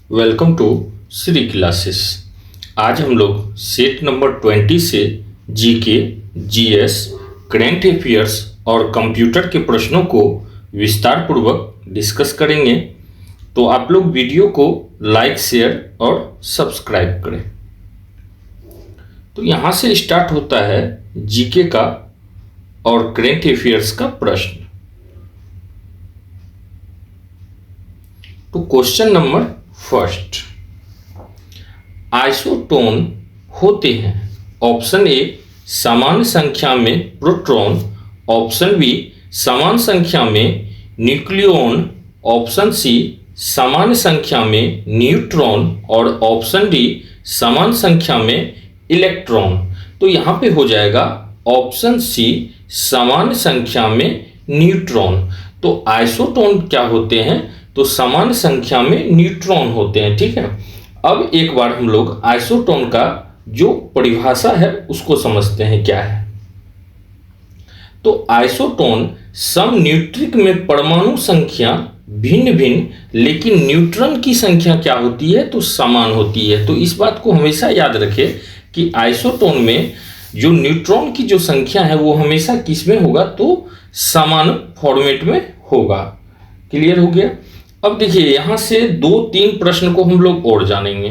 Welcome to Shri classes. आज हम लोग सेट नंबर 20 से जीके, जीएस, करेंट अफेयर्स और कंप्यूटर के प्रश्नों को विस्तार पूर्वक डिस्कस करेंगे। तो आप लोग वीडियो को लाइक, शेयर और सब्सक्राइब करें। तो यहाँ से स्टार्ट होता है जीके का और करेंट अफेयर्स का प्रश्न। तो क्वेश्चन नंबर फर्स्ट, आइसोटोन होते हैं ऑप्शन ए समान संख्या में प्रोटॉन, ऑप्शन बी समान संख्या में न्यूक्लियॉन, ऑप्शन सी समान संख्या में न्यूट्रॉन और ऑप्शन डी समान संख्या में इलेक्ट्रॉन। तो यहाँ पे हो जाएगा ऑप्शन सी समान संख्या में न्यूट्रॉन। तो आइसोटोन क्या होते हैं? तो समान संख्या में न्यूट्रॉन होते हैं। ठीक है, अब एक बार हम लोग आइसोटोन का जो परिभाषा है उसको समझते हैं क्या है। तो आइसोटोन समन्यूट्रिक में परमाणु संख्या भिन्न भिन्न लेकिन न्यूट्रॉन की संख्या क्या होती है? तो समान होती है। तो इस बात को हमेशा याद रखें कि आइसोटोन में जो न्यूट्रॉन की जो संख्या है वो हमेशा किस में होगा? तो समान फॉर्मेट में होगा। क्लियर हो गया? अब देखिए यहाँ से 2-3 प्रश्न को हम लोग और जानेंगे।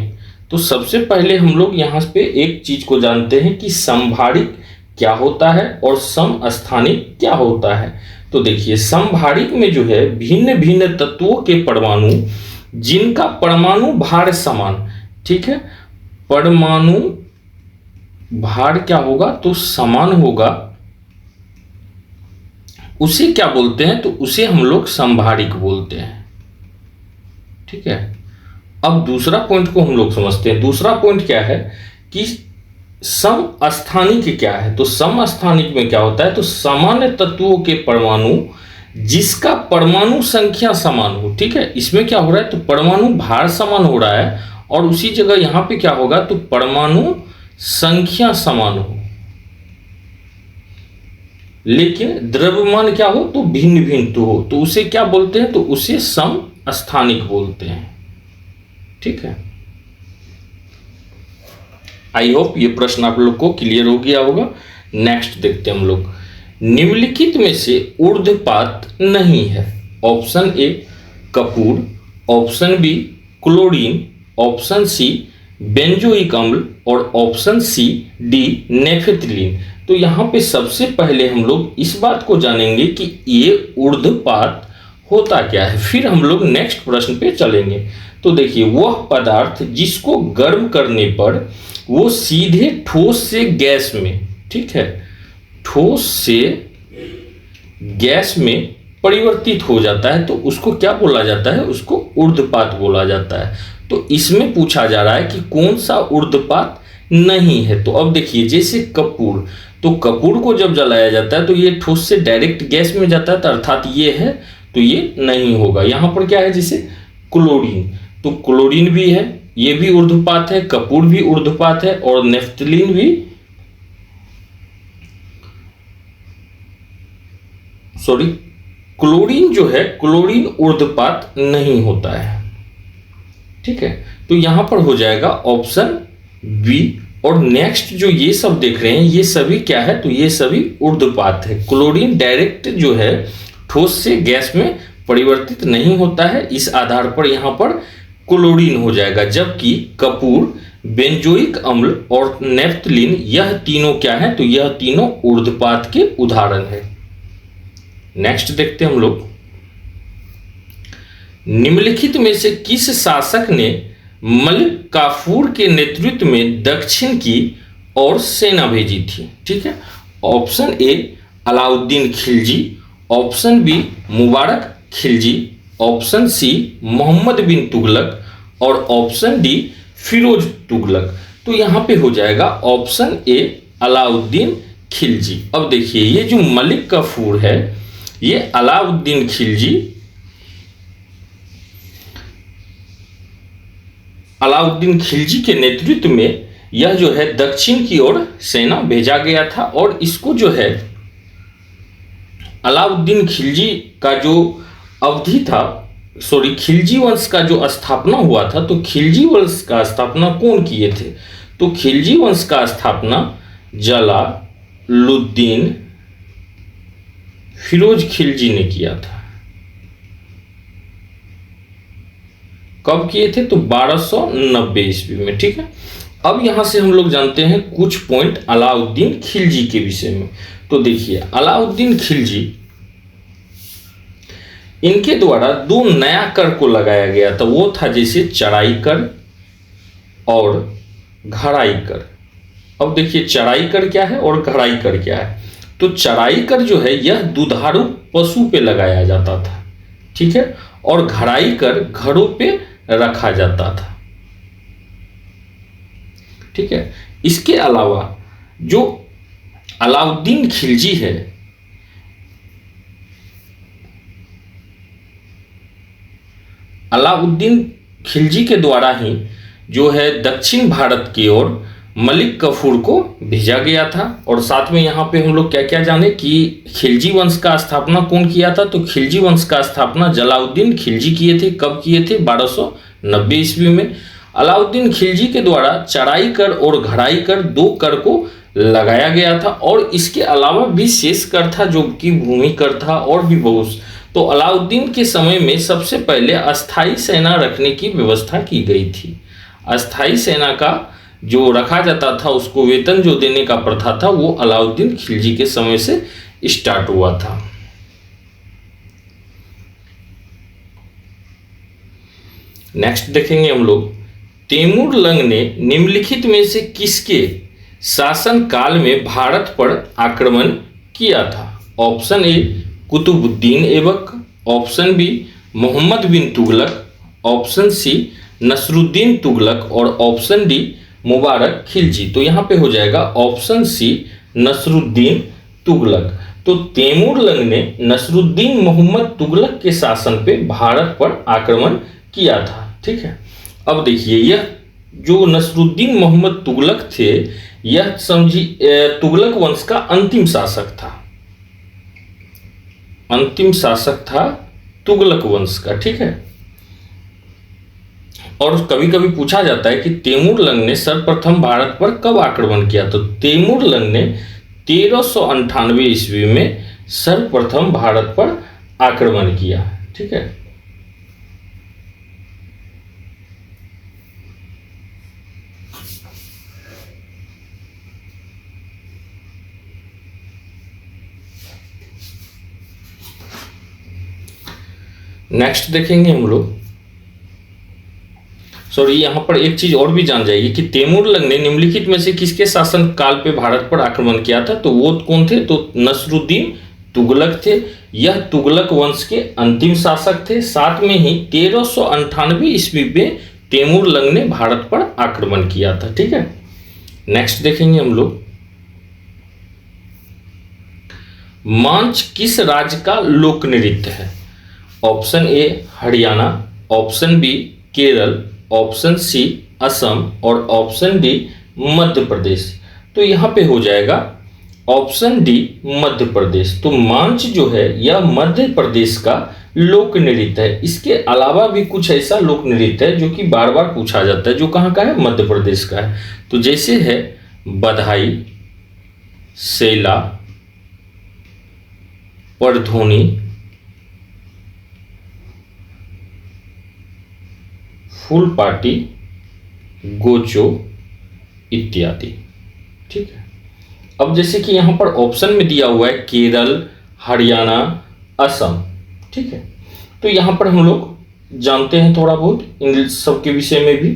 तो सबसे पहले हम लोग यहाँ पे एक चीज को जानते हैं कि समभारिक क्या होता है और समस्थानिक क्या होता है। तो देखिए समभारिक में जो है भिन्न भिन्न तत्वों के परमाणु जिनका परमाणु भार समान, ठीक है, परमाणु भार क्या होगा? तो समान होगा, उसे क्या बोलते हैं? तो उसे हम लोग समभारिक बोलते हैं। ठीक है, अब दूसरा पॉइंट को हम लोग समझते हैं। दूसरा पॉइंट क्या है कि समस्थानिक क्या है? तो समस्थानिक में क्या होता है? तो सामान्य तत्वों के परमाणु जिसका परमाणु संख्या समान हो। ठीक है, इसमें क्या हो रहा है? तो परमाणु भार समान हो रहा है और उसी जगह यहां पे क्या होगा? तो परमाणु संख्या समान हो लेकिन द्रव्यमान क्या हो? तो भिन्न भिन्न तो हो। तो उसे क्या बोलते हैं? तो उसे समस्थानिक बोलते हैं। ठीक है, आई होप ये प्रश्न आप लोग को क्लियर हो गया होगा। नेक्स्ट देखते हैं हम लोग, निम्नलिखित में से ऊर्ध्वपात नहीं है। ऑप्शन ए कपूर, option B chlorine, option C benzoic अम्ल और ऑप्शन सी डी नेफेथलीन। तो यहाँ पे सबसे पहले हम लोग इस बात को जानेंगे कि ये ऊर्ध्वपात होता क्या है, फिर हम लोग नेक्स्ट प्रश्न पे चलेंगे। तो देखिए वह पदार्थ जिसको गर्म करने पर वो सीधे ठोस से गैस में, ठीक है, ठोस से गैस में परिवर्तित हो जाता है, तो उसको क्या बोला जाता है? उसको ऊर्ध्वपात बोला जाता है। तो इसमें पूछा जा रहा है कि कौन सा ऊर्ध्वपात नहीं है। तो अब देखिए जैसे कपूर, तो कपूर को जब जलाया जाता है तो ये ठोस से डायरेक्ट गैस में जाता है, तो अर्थात ये है, तो ये नहीं होगा। यहां पर क्या है? जैसे क्लोरीन, तो क्लोरीन भी है, ये भी ऊर्ध्वपात है, कपूर भी ऊर्ध्वपात है और नेफ्थलीन भी, सॉरी, क्लोरीन जो है, क्लोरीन ऊर्ध्वपात नहीं होता है। ठीक है, तो यहां पर हो जाएगा ऑप्शन बी। और नेक्स्ट जो ये सब देख रहे हैं ये सभी क्या है? तो ये सभी ऊर्ध्वपात है। क्लोरीन डायरेक्ट जो है ठोस से गैस में परिवर्तित नहीं होता है, इस आधार पर यहां पर क्लोरीन हो जाएगा। जबकि कपूर, बेंजोइक अम्ल और नेफ्थलीन यह तीनों क्या है? तो यह तीनों ऊर्ध्वपात के उदाहरण है। नेक्स्ट देखते हैं हम लोग, निम्नलिखित में से किस शासक ने मलिक काफूर के नेतृत्व में दक्षिण की ओर सेना भेजी थी? ठीक है, option A Alauddin Khilji, option B Mubarak Khilji, option C Mohammad bin Tughlaq और ऑप्शन डी फिरोज तुगलक। तो यहां पे हो जाएगा ऑप्शन ए अलाउद्दीन खिलजी। अब देखिए ये जो मलिक काफूर है ये अलाउद्दीन खिलजी, अलाउद्दीन खिलजी के नेतृत्व में यह जो है दक्षिण की ओर सेना भेजा गया था। और इसको जो है अलाउद्दीन खिलजी का जो अवधि था खिलजी वंश का जो स्थापना हुआ था, तो खिलजी वंश का स्थापना कौन किए थे? तो खिलजी वंश का स्थापना जलालुद्दीन फिरोज खिलजी ने किया था। कब किए थे? तो 1290 ईस्वी में। ठीक है, अब यहां से हम लोग जानते हैं कुछ पॉइंट अलाउद्दीन खिलजी के विषय में। तो देखिए, अलाउद्दीन खिलजी, इनके द्वारा दो नया कर को लगाया गया था। वो था जैसे चढ़ाई कर और घड़ाई कर। अब देखिए, चढ़ाई कर क्या है और घड़ाई कर क्या है। तो चढ़ाई कर जो है यह दुधारू पशु पे लगाया जाता था, ठीक है, और घड़ाई कर घरों पे रखा जाता था। ठीक है, इसके अलावा जो अलाउद्दीन खिलजी है, अलाउद्दीन खिलजी के द्वारा ही जो है दक्षिण भारत की ओर मलिक कफूर को भेजा गया था। और साथ में यहाँ पे हम लोग क्या क्या जाने कि खिलजी वंश का स्थापना कौन किया था। तो खिलजी वंश का स्थापना जलालुद्दीन खिलजी किए थे। कब किए थे? 1290 ईस्वी में। अलाउद्दीन खिलजी के द्वारा चढ़ाई कर और घड़ाई कर दो कर को लगाया गया था। और इसके अलावा भी शेष कर था जो कि भूमि कर था, और भी बहुत। तो अलाउद्दीन के समय में सबसे पहले अस्थाई सेना रखने की व्यवस्था की गई थी। अस्थाई सेना का जो रखा जाता था, उसको वेतन जो देने का प्रथा था, वो अलाउद्दीन खिलजी के समय से स्टार्ट हुआ था। नेक्स्ट देखेंगे हम लोग, तैमूर लंग ने निम्नलिखित में से किसके शासन काल में भारत पर आक्रमण किया था? Option A Qutubuddin Aibak, option B Mohammad bin Tughlaq, option C Nasiruddin Tughlaq, और ऑप्शन डी मुबारक खिलजी। तो यहाँ पे हो जाएगा ऑप्शन सी नसरुद्दीन तुगलक। तो तैमूर लंग ने नसरुद्दीन मोहम्मद तुगलक के शासन पे भारत पर आक्रमण किया था। ठीक है, अब देखिए, यह जो नसरुद्दीन मोहम्मद तुगलक थे, यह समझी तुगलक वंश का अंतिम शासक था। अंतिम शासक था तुगलक वंश का। ठीक है, और कभी कभी पूछा जाता है कि तैमूर लंग ने सर्वप्रथम भारत पर कब आक्रमण किया। तो तैमूर लंग ने 1398 ईस्वी में सर्वप्रथम भारत पर आक्रमण किया। ठीक है, नेक्स्ट देखेंगे हम लोग, सॉरी यहाँ पर एक चीज और भी जान जाएगी कि तैमूर लंग ने निम्नलिखित में से किसके शासन काल पे भारत पर आक्रमण किया था। तो वो कौन थे? तो नसरुद्दीन तुगलक थे। यह तुगलक वंश के अंतिम शासक थे। साथ में ही 1398 ईस्वी में तैमूर लंग ने भारत पर आक्रमण किया था। ठीक है, नेक्स्ट देखेंगे हम लोग, मांझ किस राज्य का लोक नृत्य है? Option A Haryana, option B Kerala, option C Assam, और ऑप्शन डी मध्य प्रदेश। तो यहाँ पे हो जाएगा ऑप्शन डी मध्य प्रदेश। तो मांझ जो है यह मध्य प्रदेश का लोक नृत्य है। इसके अलावा भी कुछ ऐसा लोक नृत्य है जो कि बार बार पूछा जाता है, जो कहाँ का है? मध्य प्रदेश का है। तो जैसे है बधाई, सेला, परधोनी, फुल पार्टी, गोचो इत्यादि। ठीक है, अब जैसे कि यहां पर ऑप्शन में दिया हुआ है केरल, हरियाणा, असम। ठीक है, तो यहां पर हम लोग जानते हैं थोड़ा बहुत इन सब के विषय में भी।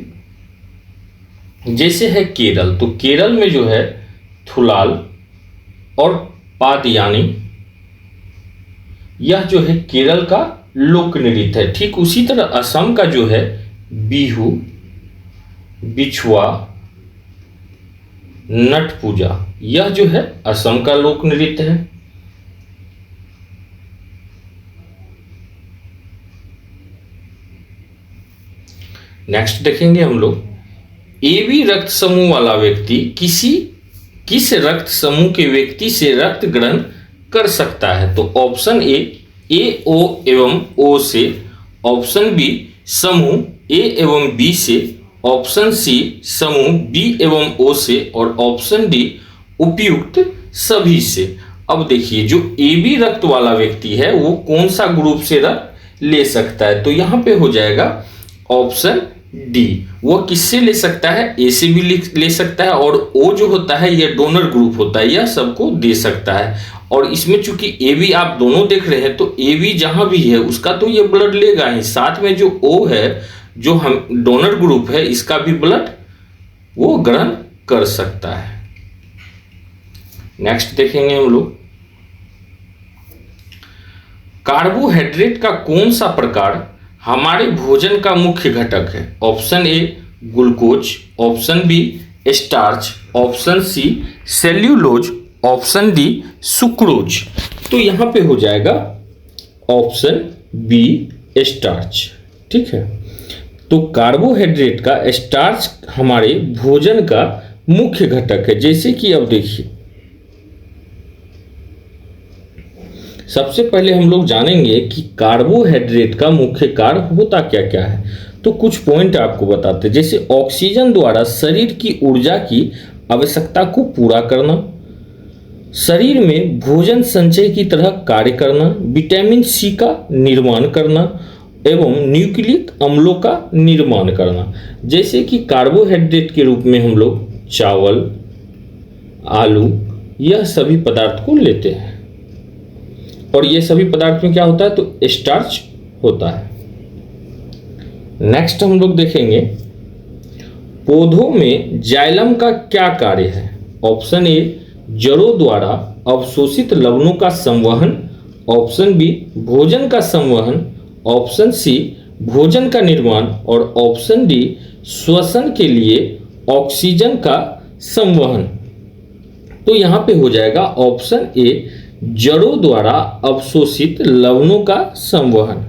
जैसे है केरल, तो केरल में जो है थुलाल और पादयानी, यह जो है केरल का लोक नृत्य है। ठीक उसी तरह असम का जो है बिहू, बिछुआ, नट पूजा, यह जो है असम का लोक नृत्य है। नेक्स्ट देखेंगे हम लोग, एबी रक्त समूह वाला व्यक्ति किस रक्त समूह के व्यक्ति से रक्त ग्रहण कर सकता है? तो ऑप्शन ए ओ एवं ओ से, ऑप्शन बी समूह ए एवं बी से, ऑप्शन सी समूह बी एवं ओ से, और ऑप्शन डी उपयुक्त सभी से। अब देखिए जो ए बी रक्त वाला व्यक्ति है वो कौन सा ग्रुप से रक्त ले सकता है, तो यहां पे हो जाएगा ऑप्शन डी। वो किससे ले सकता है, ए से भी ले सकता है, और ओ जो होता है ये डोनर ग्रुप होता है, यह सबको दे सकता है। और इसमें चूंकि ए बी आप दोनों देख रहे हैं तो ए बी जहां भी है उसका तो ये ब्लड लेगा ही, साथ में जो ओ है जो हम डोनर ग्रुप है इसका भी ब्लड वो ग्रहण कर सकता है। नेक्स्ट देखेंगे हम लोग, कार्बोहाइड्रेट का कौन सा प्रकार हमारे भोजन का मुख्य घटक है। Option A glucose, option B starch, option C cellulose, option D sucrose. तो यहां पे हो जाएगा ऑप्शन बी स्टार्च। ठीक है, तो कार्बोहाइड्रेट का स्टार्च हमारे भोजन का मुख्य घटक है। जैसे कि अब देखिए, सबसे पहले हम लोग जानेंगे कि कार्बोहाइड्रेट का मुख्य कार्य होता क्या क्या है। तो कुछ पॉइंट आपको बताते हैं, जैसे ऑक्सीजन द्वारा शरीर की ऊर्जा की आवश्यकता को पूरा करना, शरीर में भोजन संचय की तरह कार्य करना, विटामिन सी का निर्माण करना एवं न्यूक्लिक अम्लों का निर्माण करना। जैसे कि कार्बोहाइड्रेट के रूप में हम लोग चावल, आलू, यह सभी पदार्थ को लेते हैं, और ये सभी पदार्थ में क्या होता है, तो स्टार्च होता है। नेक्स्ट हम लोग देखेंगे पौधों में जाइलम का क्या कार्य है। ऑप्शन ए जड़ों द्वारा अवशोषित लवणों का संवहन, ऑप्शन बी भोजन का संवहन, ऑप्शन सी भोजन का निर्माण, और ऑप्शन डी श्वसन के लिए ऑक्सीजन का संवहन। तो यहां पे हो जाएगा ऑप्शन ए जड़ों द्वारा अवशोषित लवणों का संवहन।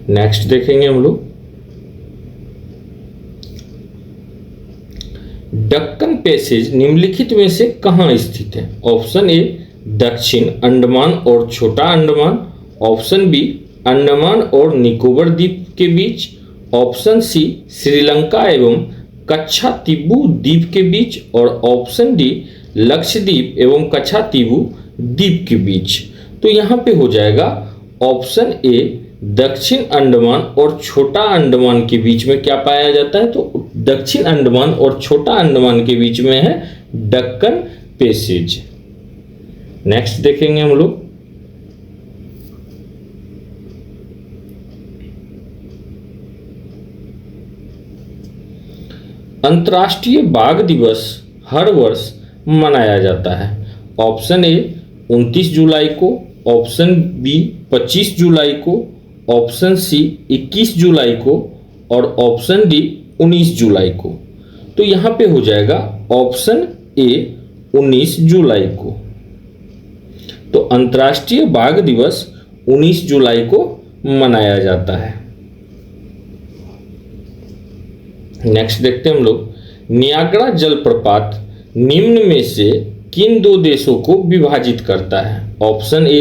नेक्स्ट देखेंगे हम लोग दक्कन पैसेज निम्नलिखित में से कहां स्थित है। ऑप्शन ए दक्षिण अंडमान और छोटा अंडमान, ऑप्शन बी अंडमान और निकोबार द्वीप के बीच, ऑप्शन सी श्रीलंका एवं कच्छातीबू द्वीप के बीच, और ऑप्शन डी लक्षद्वीप एवं कच्छातीबू द्वीप के बीच। तो यहां पे हो जाएगा ऑप्शन ए दक्षिण अंडमान और छोटा अंडमान के बीच में क्या पाया जाता है, तो दक्षिण अंडमान और छोटा अंडमान के बीच में है दक्कन पैसेज। नेक्स्ट देखेंगे हम लोग अंतर्राष्ट्रीय बाघ दिवस हर वर्ष मनाया जाता है। ऑप्शन ए 29 जुलाई को, ऑप्शन बी 25 जुलाई को, ऑप्शन सी 21 जुलाई को, और ऑप्शन डी 19 जुलाई को। तो यहां पे हो जाएगा ऑप्शन ए 19 जुलाई को। तो अंतर्राष्ट्रीय बाघ दिवस 19 जुलाई को मनाया जाता है। नेक्स्ट देखते हैं हम लोग नियाग्रा जलप्रपात निम्न में से किन दो देशों को विभाजित करता है। ऑप्शन ए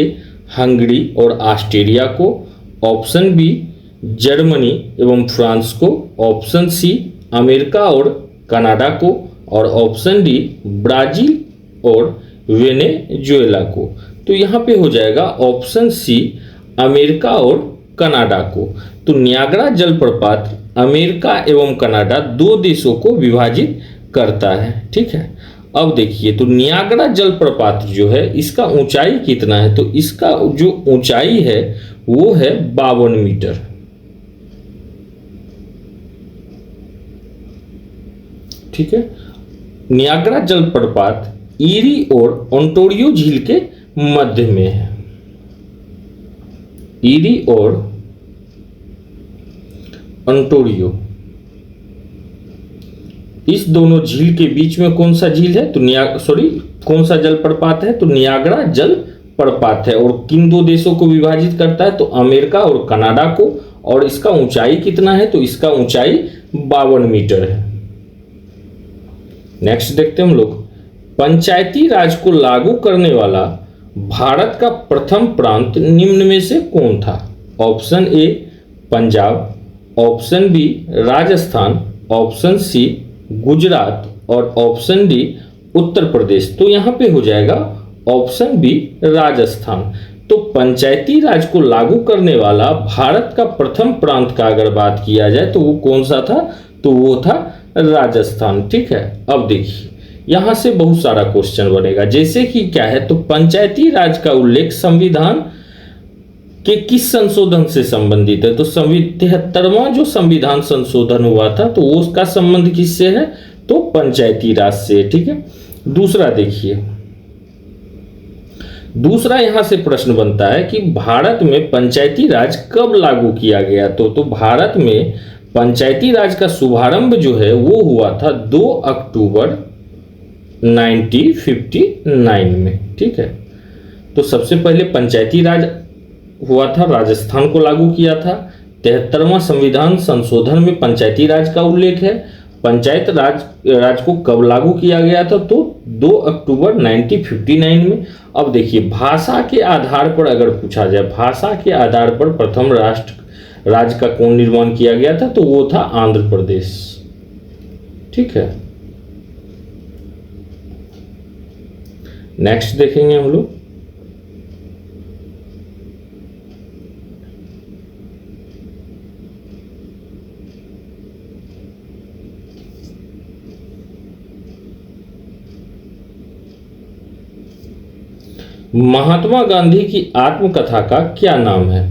हंगरी और ऑस्ट्रेलिया को, ऑप्शन बी जर्मनी एवं फ्रांस को, ऑप्शन सी अमेरिका और कनाडा को, और ऑप्शन डी ब्राजील और वेनेजुएला को। तो यहाँ पे हो जाएगा ऑप्शन सी अमेरिका और कनाडा को। तो नियाग्रा जलप्रपात अमेरिका एवं कनाडा दो देशों को विभाजित करता है। ठीक है, अब देखिए तो नियाग्रा जलप्रपात जो है इसका ऊंचाई कितना है, तो इसका जो ऊंचाई है वो है 52 मीटर। ठीक है, नियाग्रा जलप्रपात ईरी और ओंटारियो झील के मध्य में है। ईरी और ओंटारियो, इस दोनों झील के बीच में कौन सा झील है, तो कौन सा जलप्रपात है, तो नियाग्रा जलप्रपात है। और किन दो देशों को विभाजित करता है, तो अमेरिका और कनाडा को। और इसका ऊंचाई कितना है, तो इसका ऊंचाई 52 मीटर है। नेक्स्ट देखते हैं हम लोग पंचायती राज को लागू करने वाला भारत का प्रथम प्रांत निम्न में से कौन था? Option A Punjab, option B Rajasthan, option C Gujarat और ऑप्शन डी उत्तर प्रदेश। तो यहां पे हो जाएगा ऑप्शन बी राजस्थान। तो पंचायती राज को लागू करने वाला भारत का प्रथम प्रांत का अगर बात किया जाए तो वो कौन सा था? तो वो था राजस्थान। ठीक है, अब देखिए यहां से बहुत सारा क्वेश्चन बनेगा, जैसे कि क्या है, तो पंचायती राज का उल्लेख संविधान के किस संशोधन से संबंधित है? तो 73वां जो संविधान संशोधन हुआ था तो वो उसका संबंध किससे है? तो पंचायती राज से। ठीक है, दूसरा देखिए, दूसरा यहां से प्रश्न बनता है कि भारत में पंचायती राज कब लागू किया गया? तो भारत में पंचायती राज का शुभारंभ जो है वो हुआ था 2 अक्टूबर 1959 में। ठीक है, तो सबसे पहले पंचायती राज हुआ था, राजस्थान को लागू किया था। 73वां संविधान संशोधन में पंचायती राज का उल्लेख है। पंचायत राज को कब लागू किया गया था? तो 2 अक्टूबर 1959 में। अब देखिए भाषा के आधार पर अगर पूछा जाए, भाषा के आधार पर प्रथम राष्ट्र राज्य का कौन निर्माण किया गया था? तो वो था आंध्र प्रदेश। ठीक है, नेक्स्ट देखेंगे हम लोग। महात्मा गांधी की आत्मकथा का क्या नाम है?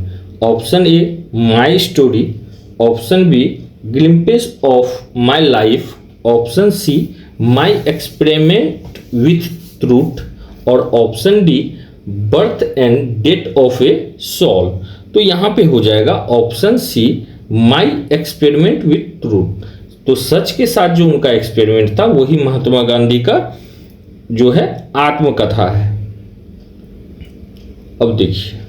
Option A my story, option B glimpses of my life, option C my experiment with truth और option D birth and death of a soul. तो यहां पे हो जाएगा option C my experiment with truth. तो सच के साथ जो उनका एक्सपेरिमेंट था वही महात्मा गांधी का जो है आत्मकथा है। अब देखिए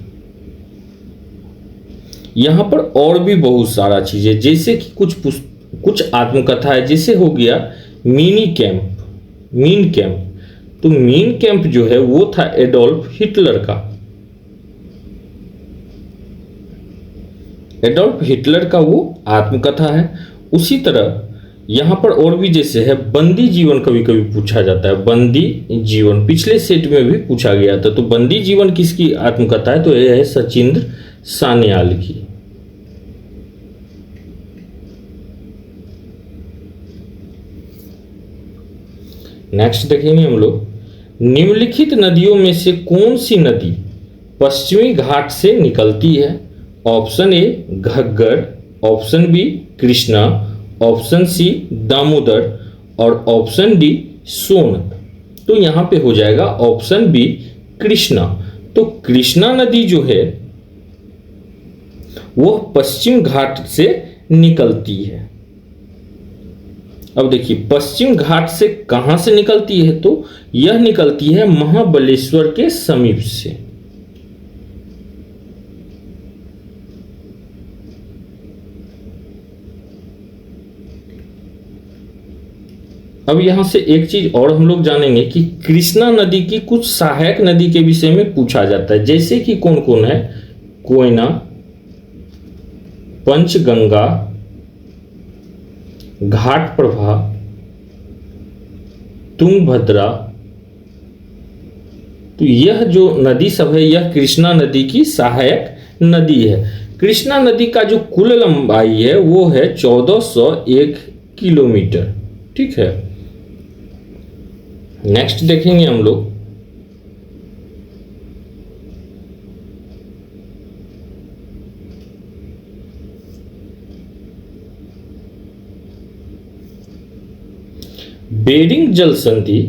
यहां पर और भी बहुत सारा चीजें, जैसे कि कुछ आत्मकथा है, जैसे हो गया मीन कैंप। तो मीन कैंप जो है वो था एडोल्फ हिटलर का। एडोल्फ हिटलर का वो आत्मकथा है। उसी तरह यहां पर और भी जैसे है बंदी जीवन, कभी कभी पूछा जाता है बंदी जीवन, पिछले सेट में भी पूछा गया था। तो बंदी जीवन किसकी आत्मकथा है? तो यह है सचिंद्र सान्याल की। नेक्स्ट देखेंगे हम लोग, निम्नलिखित नदियों में से कौन सी नदी पश्चिमी घाट से निकलती है? Option A Ghaggar, option B Krishna, option C Damodar और ऑप्शन डी सोन। तो यहां पे हो जाएगा ऑप्शन बी कृष्णा। तो कृष्णा नदी जो है वो पश्चिम घाट से निकलती है। अब देखिए पश्चिम घाट से कहां से निकलती है? तो यह निकलती है महाबलेश्वर के समीप से। अब यहां से एक चीज और हम लोग जानेंगे कि कृष्णा नदी की कुछ सहायक नदी के विषय में पूछा जाता है, जैसे कि कौन कौन है? कोयना, पंचगंगा, घाट प्रभा, तुंगभद्रा। तो यह जो नदी सब है यह कृष्णा नदी की सहायक नदी है। कृष्णा नदी का जो कुल लंबाई है वो है 1401 किलोमीटर। ठीक है, नेक्स्ट देखेंगे हम लोग, बेरिंग जल संधि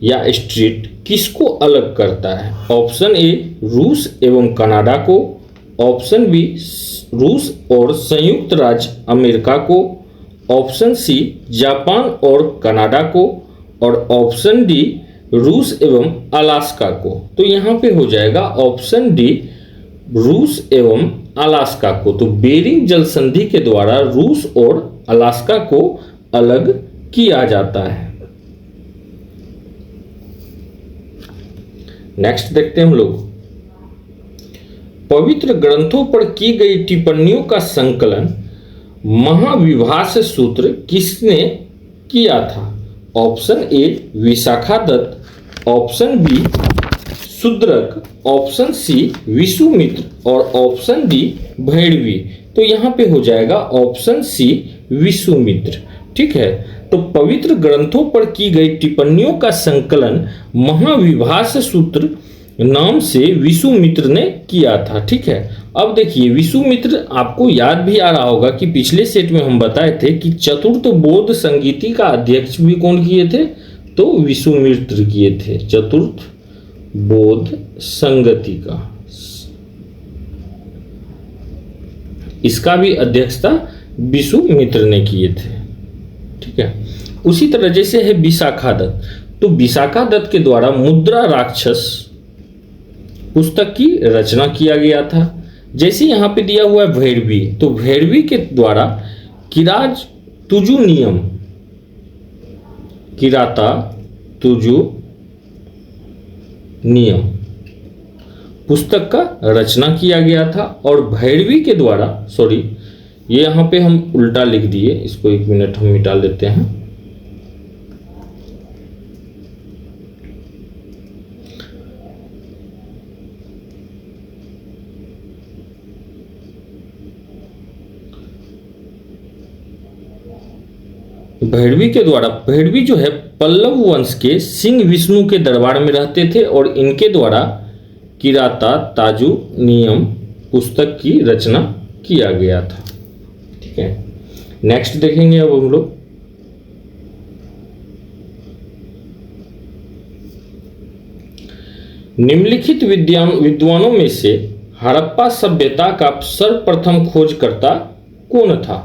या स्ट्रेट किसको अलग करता है? ऑप्शन ए रूस एवं कनाडा को, ऑप्शन बी रूस और संयुक्त राज्य अमेरिका को, ऑप्शन सी जापान और कनाडा को और ऑप्शन डी रूस एवं अलास्का को। तो यहां पे हो जाएगा ऑप्शन डी रूस एवं अलास्का को। तो बेरिंग जल संधि के द्वारा रूस और अलास्का को अलग किया जाता है। नेक्स्ट देखते हैं हम लोग, पवित्र ग्रंथों पर की गई टिप्पणियों का संकलन महाविभाष्य सूत्र किसने किया था? Option A Vishakha Datta, option B Shudraka, option C Visumitra और ऑप्शन डी भैरवी। तो यहाँ पे हो जाएगा ऑप्शन सी विसुमित्र। ठीक है, तो पवित्र ग्रंथों पर की गई टिप्पणियों का संकलन महाविभाष्य सूत्र नाम से विसुमित्र ने किया था। ठीक है, अब देखिए विसुमित्र आपको याद भी आ रहा होगा कि पिछले सेट में हम बताए थे कि चतुर्थ बौद्ध संगीति का अध्यक्ष भी कौन किए थे? तो विसुमित्र किए थे, चतुर्थ बौद्ध संगति का, इसका भी अध्यक्षता विसुमित्र ने किए थे। ठीक है, उसी तरह जैसे है विशाखा दत्त, तो विशाखा दत्त के द्वारा मुद्रा राक्षस पुस्तक की रचना किया गया था। जैसे यहाँ पे दिया हुआ है भैरवी, तो भैरवी के द्वारा किरात तुजु नियम, किराता तुजु नियम पुस्तक का रचना किया गया था। और भैरवी के द्वारा, सॉरी ये यहाँ पे हम उल्टा लिख दिए, इसको एक मिनट हम मिटा लेते हैं। भैरवी के द्वारा, भैरवी जो है पल्लव वंश के सिंह विष्णु के दरबार में रहते थे और इनके द्वारा किराता ताजु नियम पुस्तक की रचना किया गया था। ठीक है, नेक्स्ट देखेंगे अब हम लोग, निम्नलिखित विद्वानों में से हड़प्पा सभ्यता का सर्वप्रथम खोजकर्ता कौन था?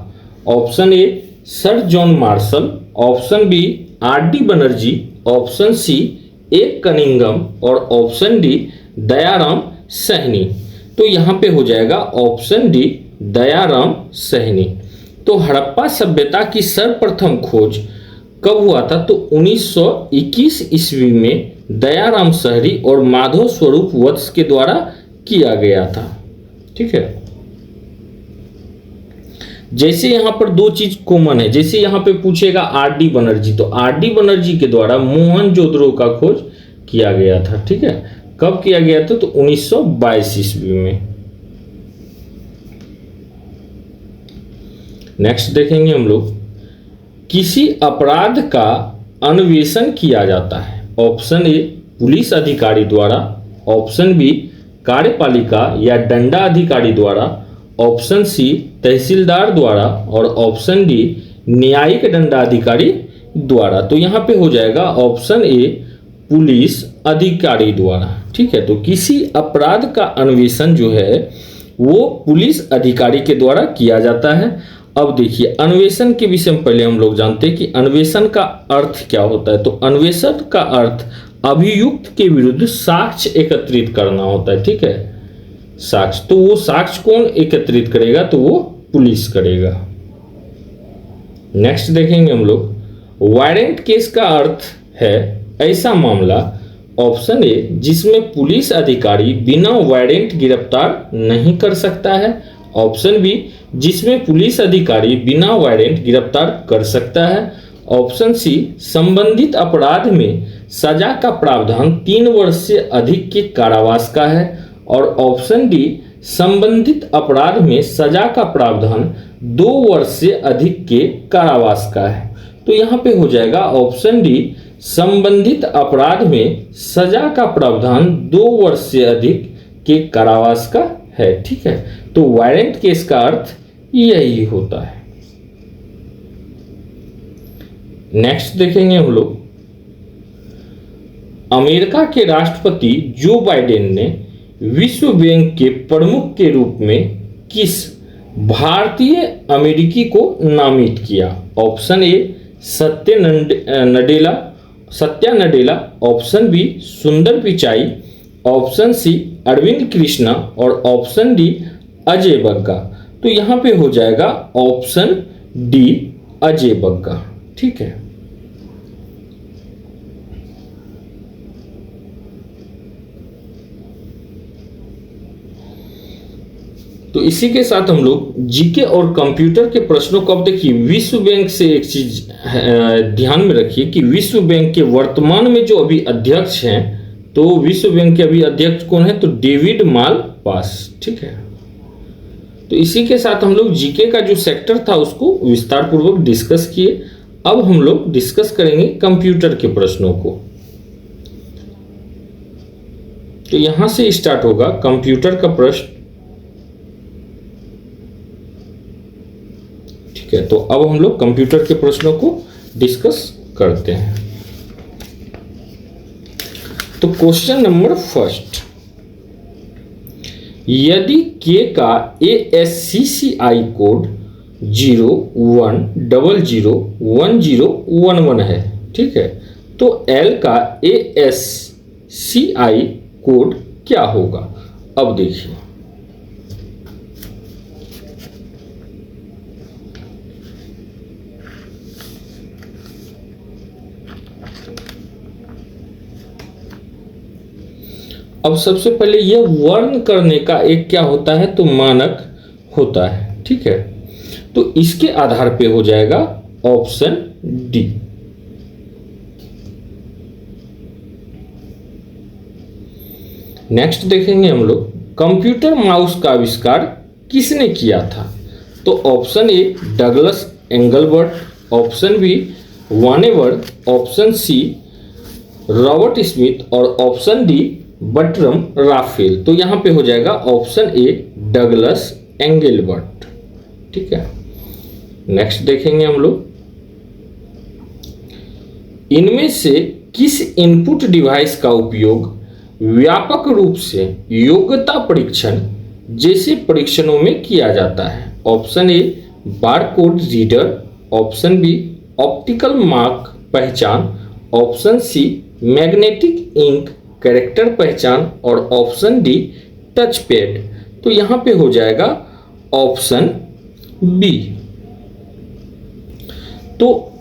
Option A sir John Marshall, option B R D Banerjee, option C A Cunningham और ऑप्शन डी दयाराम सहनी। तो यहाँ पे हो जाएगा ऑप्शन डी दयाराम सहनी। तो हड़प्पा सभ्यता की सर्वप्रथम खोज कब हुआ था? तो 1921 ईस्वी में दयाराम सहनी और माधव स्वरूप वत्स के द्वारा किया गया था। ठीक है, जैसे यहाँ पर दो चीज कॉमन है, जैसे यहाँ पे पूछेगा आर डी बनर्जी, तो आर डी बनर्जी के द्वारा मोहनजोदड़ो का खोज किया गया था। ठीक है, कब किया गया था? तो 1922 ईस्वी में। नेक्स्ट देखेंगे हम लोग, किसी अपराध का अन्वेषण किया जाता है। ऑप्शन ए पुलिस अधिकारी द्वारा, ऑप्शन बी कार्यपालिका या दंडा अधिकारी द्वारा, ऑप्शन सी तहसीलदार द्वारा और ऑप्शन डी न्यायिक दंडाधिकारी द्वारा। तो यहाँ पे हो जाएगा ऑप्शन ए पुलिस अधिकारी द्वारा। ठीक है, तो किसी अपराध का अन्वेषण जो है वो पुलिस अधिकारी के द्वारा किया जाता है। अब देखिए अन्वेषण के विषय में पहले हम लोग जानते हैं कि अन्वेषण का अर्थ क्या होता है। तो अन्वेषण का अर्थ अभियुक्त के विरुद्ध साक्ष्य एकत्रित करना होता है। ठीक है, साक्ष्य, तो वो साक्ष्य कौन एकत्रित करेगा? तो वो पुलिस करेगा। नेक्स्ट देखेंगे हम लोग, वारंट केस का अर्थ है ऐसा मामला, ऑप्शन ए जिसमें पुलिस अधिकारी बिना वारंट गिरफ्तार नहीं कर सकता है, ऑप्शन बी जिसमें पुलिस अधिकारी बिना वारंट गिरफ्तार कर सकता है, ऑप्शन सी संबंधित अपराध में सजा का प्रावधान 3 वर्ष से अधिक के कारावास का है, और ऑप्शन डी संबंधित अपराध में सजा का प्रावधान 2 वर्ष से अधिक के कारावास का है। तो यहाँ पे हो जाएगा ऑप्शन डी संबंधित अपराध में सजा का प्रावधान 2 वर्ष से अधिक के कारावास का है। ठीक है, तो वारंट केस का अर्थ यही होता है। नेक्स्ट देखेंगे हम लोग, अमेरिका के राष्ट्रपति जो बाइडेन ने विश्व बैंक के प्रमुख के रूप में किस भारतीय अमेरिकी को नामित किया? Option A Satya Nadella, option B Sundar Pichai, option C Arvind Krishna और ऑप्शन डी अजय बग्गा। तो यहाँ पे हो जाएगा ऑप्शन डी अजय बग्गा। ठीक है, तो इसी के साथ हम लोग जीके और कंप्यूटर के प्रश्नों को अब देखिए। विश्व बैंक से एक चीज ध्यान में रखिए कि विश्व बैंक के वर्तमान में जो अभी अध्यक्ष हैं, तो विश्व बैंक के अभी अध्यक्ष कौन है? तो डेविड मालपास। ठीक है, तो इसी के साथ हम लोग जीके का जो सेक्टर था उसको विस्तार पूर्वक डिस्कस किए। अब हम लोग डिस्कस करेंगे कंप्यूटर के प्रश्नों को। तो यहां से स्टार्ट होगा कंप्यूटर का प्रश्न। ठीक है, तो अब हम लोग कंप्यूटर के प्रश्नों को डिस्कस करते हैं। तो क्वेश्चन नंबर फर्स्ट, यदि K का ASCII कोड 01001011 है, ठीक है, तो L का ASCII कोड क्या होगा? अब देखिए, अब सबसे पहले यह वर्ण करने का एक क्या होता है? तो मानक होता है। ठीक है, तो इसके आधार पे हो जाएगा ऑप्शन डी। नेक्स्ट देखेंगे हम लोग, कंप्यूटर माउस का आविष्कार किसने किया था? तो option A Douglas Engelbart, option B Vannevar, option C Robert Smith और ऑप्शन डी बर्ट्रम राफेल। तो यहां पे हो जाएगा ऑप्शन ए डगलस एंगलबर्ट। ठीक है, नेक्स्ट देखेंगे हम लोग, इनमें से किस इनपुट डिवाइस का उपयोग व्यापक रूप से योग्यता परीक्षण जैसे परीक्षणों में किया जाता है? Option A barcode reader, option B optical mark पहचान, option C magnetic ink character पहचान और ऑप्शन डी टच पैड। तो यहां पे हो जाएगा ऑप्शन बी। तो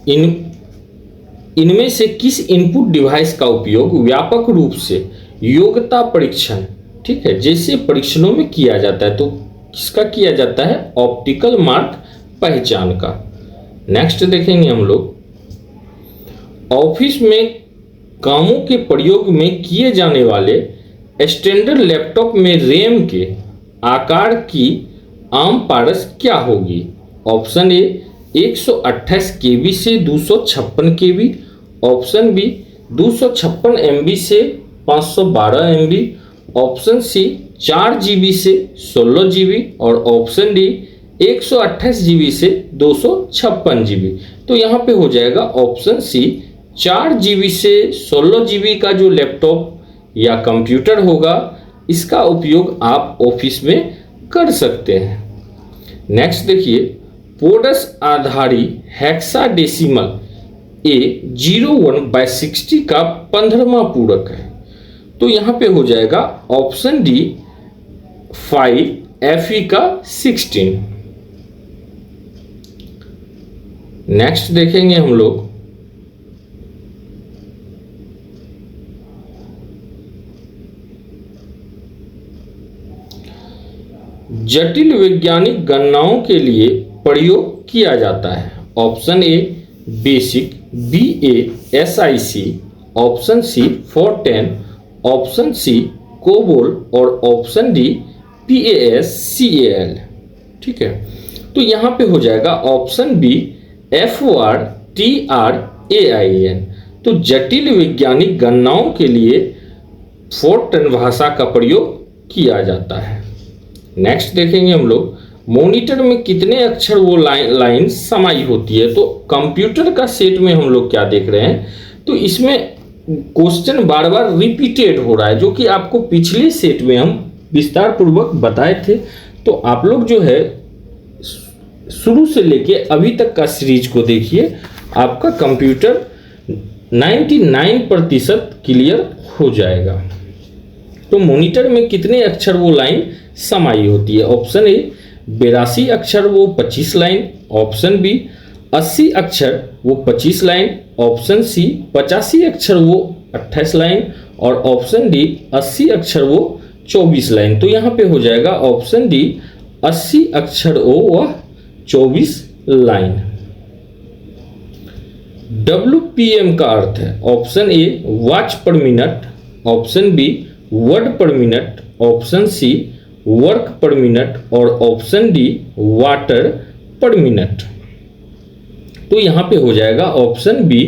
इनमें से किस इनपुट डिवाइस का उपयोग व्यापक रूप से योग्यता परीक्षण, ठीक है, जैसे परीक्षणों में किया जाता है? तो किसका किया जाता है? ऑप्टिकल मार्क पहचान का। नेक्स्ट देखेंगे हम लोग, ऑफिस में कामों के प्रयोग में किए जाने वाले स्टैंडर्ड लैपटॉप में रैम के आकार की आम पारस क्या होगी? ऑप्शन ए 128 KB से 256 KB, ऑप्शन बी 256 MB से 512 MB, ऑप्शन सी 4 GB से 16 GB और ऑप्शन डी 128 GB से 256 GB। तो यहाँ पे हो जाएगा ऑप्शन सी 4 GB से 16 GB का जो लैपटॉप या कंप्यूटर होगा, इसका उपयोग आप ऑफिस में कर सकते हैं। नेक्स्ट देखिए, पोडस आधारी हेक्साडेसिमल A01/60 का 15वां पूरक है। तो यहां पे हो जाएगा ऑप्शन डी 5 FE का 16। नेक्स्ट देखेंगे हम लोग, जटिल वैज्ञानिक गणनाओं के लिए प्रयोग किया जाता है। Option A basic BASIC, option C Fortran, option C COBOL और ऑप्शन डी PASCAL। ठीक है, तो यहां पे हो जाएगा ऑप्शन बी FORTRAIN। तो जटिल वैज्ञानिक गणनाओं के लिए फोरट्रैन भाषा का प्रयोग किया जाता है। नेक्स्ट देखेंगे हम लोग, मॉनिटर में कितने अक्षर वो लाइन समाई होती है? तो कंप्यूटर का सेट में हम लोग क्या देख रहे हैं, तो इसमें क्वेश्चन बार बार रिपीटेड हो रहा है, जो कि आपको पिछले सेट में हम विस्तार पूर्वक बताए थे। तो आप लोग जो है शुरू से लेके अभी तक का सीरीज को देखिए, आपका कंप्यूटर 99% क्लियर हो जाएगा। तो मॉनिटर में कितने अक्षर वो लाइन समाई होती है? ऑप्शन ए 82 अक्षर वो 25 लाइन, ऑप्शन बी 80 अक्षर वो 25 लाइन, ऑप्शन सी 85 अक्षर वो 28 लाइन और ऑप्शन डी 80 अक्षर वो 24 लाइन। तो यहाँ पे हो जाएगा ऑप्शन डी 80 अक्षर ओ व 24 लाइन। WPM का अर्थ है option A watch per minute, option B word per minute, option C work per minute और option D water per minute. तो यहां पे हो जाएगा option B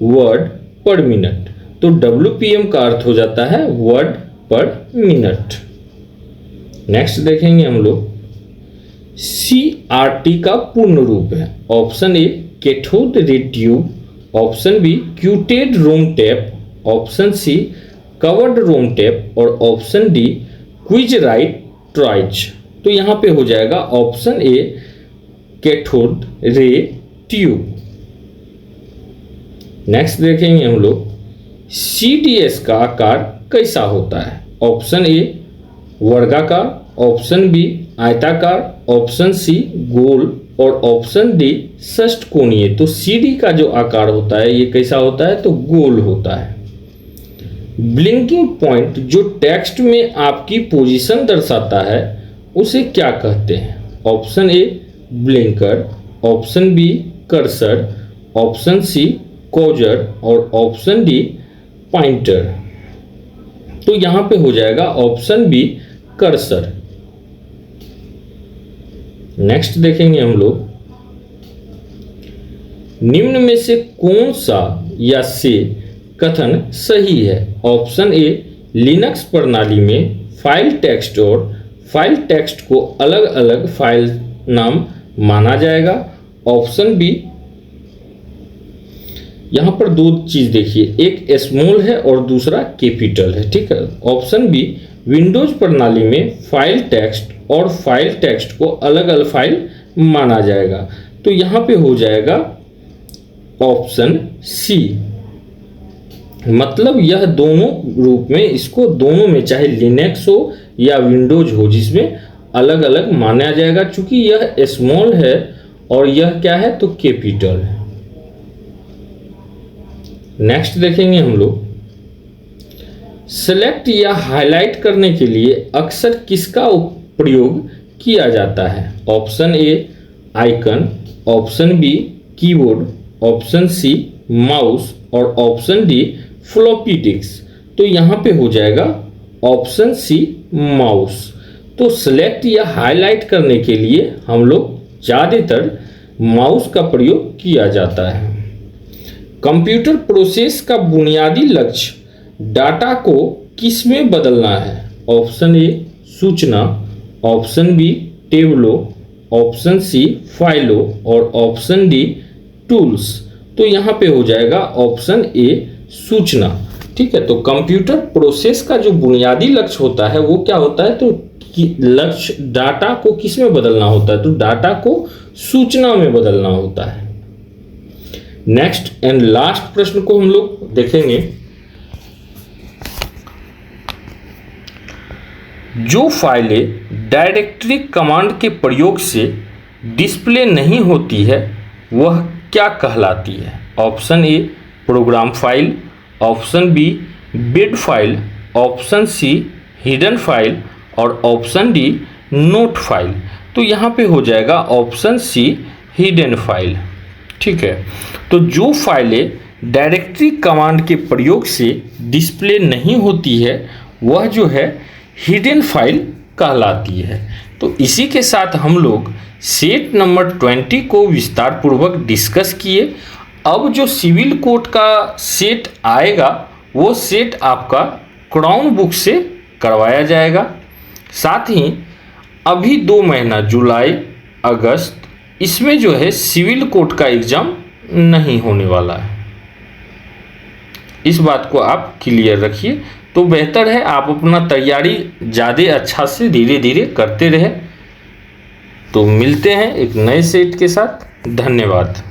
word per minute. तो WPM का अर्थ हो जाता है वर्ड पर मिनट। नेक्स्ट देखेंगे हम लोग CRT का पूर्ण रूप है option A cathode ray tube, option B quoted ROM tape, option C covered ROM tape और option D quiz right tries. तो यहां पे हो जाएगा option A cathode ray tube. Next देखेंगे हम लोग CDS का आकार कैसा होता है, ऑप्शन ए वर्गाकार, ऑप्शन बी आयताकार, ऑप्शन सी गोल और ऑप्शन डी षष्ठकोणीय। तो CD का जो आकार होता है ये कैसा होता है, तो गोल होता है। ब्लिंकिंग पॉइंट जो टेक्स्ट में आपकी पोजीशन दर्शाता है उसे क्या कहते हैं, option A blinker, option B cursor, option C कोजर और ऑप्शन डी पॉइंटर। तो यहां पे हो जाएगा ऑप्शन बी कर्सर। नेक्स्ट देखेंगे हम लोग निम्न में से कौन सा या से कथन सही है, ऑप्शन ए लिनक्स प्रणाली में फाइल टेक्स्ट और फाइल टेक्स्ट को अलग अलग फाइल नाम माना जाएगा, ऑप्शन बी यहां पर दो चीज देखिए, एक स्मॉल है और दूसरा कैपिटल है, ठीक है। ऑप्शन बी विंडोज प्रणाली में फाइल टेक्स्ट और फाइल टेक्स्ट को अलग अलग फाइल माना जाएगा। तो यहां पे हो जाएगा ऑप्शन सी, मतलब यह दोनों रूप में, इसको दोनों में चाहे लिनक्स हो या विंडोज हो जिसमें अलग अलग माना जाएगा, चूंकि यह स्मॉल है और यह क्या है, तो कैपिटल है। नेक्स्ट देखेंगे हम लोग सेलेक्ट या हाईलाइट करने के लिए अक्सर किसका प्रयोग किया जाता है, option A icon, option B keyboard, option C mouse और ऑप्शन डी फ्लॉपी डिस्क। तो यहां पे हो जाएगा ऑप्शन सी माउस। तो सेलेक्ट या हाईलाइट करने के लिए हम लोग ज़्यादातर माउस का प्रयोग किया जाता है। कंप्यूटर प्रोसेस का बुनियादी लक्ष्य डाटा को किस में बदलना है, ऑप्शन ए सूचना, ऑप्शन बी टेबलों, ऑप्शन सी फाइलों और ऑप्शन डी टूल्स। तो यहाँ पे हो जाएगा ऑप्शन ए सूचना, ठीक है। तो कंप्यूटर प्रोसेस का जो बुनियादी लक्ष्य होता है वो क्या होता है, तो लक्ष्य डाटा को किस में बदलना होता है, तो डाटा को सूचना में बदलना होता है। नेक्स्ट एंड लास्ट प्रश्न को हम लोग देखेंगे, जो फाइलें डायरेक्टरी कमांड के प्रयोग से डिस्प्ले नहीं होती है वह क्या कहलाती है, option A program file, option B bit file, option C hidden file और ऑप्शन डी नोट फाइल। तो यहाँ पे हो जाएगा ऑप्शन सी हिडन फाइल, ठीक है। तो जो फाइलें डायरेक्टरी कमांड के प्रयोग से डिस्प्ले नहीं होती है वह जो है हिडन फाइल कहलाती है। तो इसी के साथ हम लोग सेट नंबर 20 को विस्तार पूर्वक डिस्कस किए। अब जो सिविल कोड का सेट आएगा वो सेट आपका क्राउन बुक से करवाया जाएगा। साथ ही अभी 2 महीना जुलाई अगस्त इसमें जो है सिविल कोड का एग्ज़ाम नहीं होने वाला है, इस बात को आप क्लियर रखिए। तो बेहतर है आप अपना तैयारी ज़्यादा अच्छा से धीरे धीरे करते रहे। तो मिलते हैं एक नए सेट के साथ, धन्यवाद।